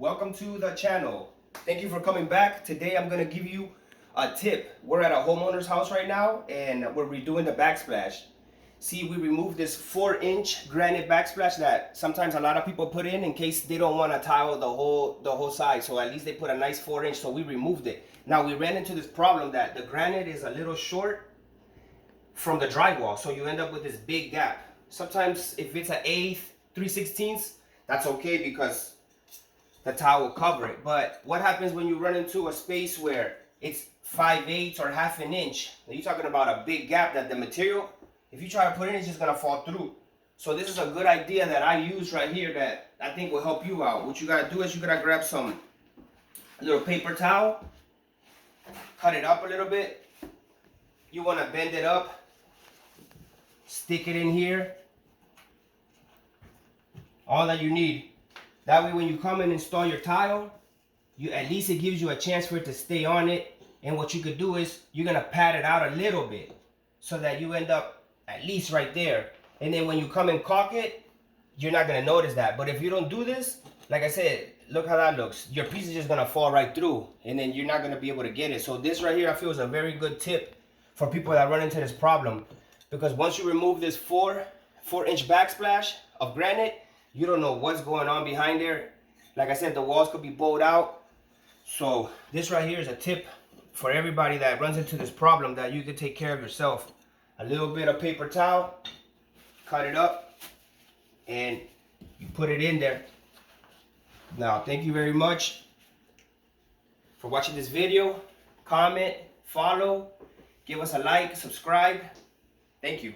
welcome to the channel. Thank you for coming back. Today I'm gonna give you a tip. We're at a homeowner's house right now and we're redoing the backsplash. See, we removed this 4-inch granite backsplash that sometimes a lot of people put in case they don't want to tile the whole side. So at least they put a nice 4-inch, so we removed it. Now we ran into this problem that the granite is a little short from the drywall, so you end up with this big gap. Sometimes if it's an 1/8, 3/16, that's okay because the tile will cover it. But what happens when you run into a space where it's 5/8 or half an inch? Now you're talking about a big gap that the material, if you try to put it in, it's just gonna fall through. So this is a good idea that I use right here that I think will help you out. What you gotta do is you gotta grab a little paper towel, cut it up a little bit. You wanna bend it up, stick it in here. All that you need. That way when you come and install your tile, at least it gives you a chance for it to stay on it. And what you could do is you're gonna pat it out a little bit so that you end up at least right there. And then when you come and caulk it, you're not gonna notice that. But if you don't do this, like I said, look how that looks. Your piece is just gonna fall right through and then you're not gonna be able to get it. So this right here I feel is a very good tip for people that run into this problem. Because once you remove this 4-inch backsplash of granite, you don't know what's going on behind there. Like I said, the walls could be bowed out. So this right here is a tip for everybody that runs into this problem that you can take care of yourself. A little bit of paper towel, cut it up, and you put it in there. Now, thank you very much for watching this video. Comment, follow, give us a like, subscribe. Thank you.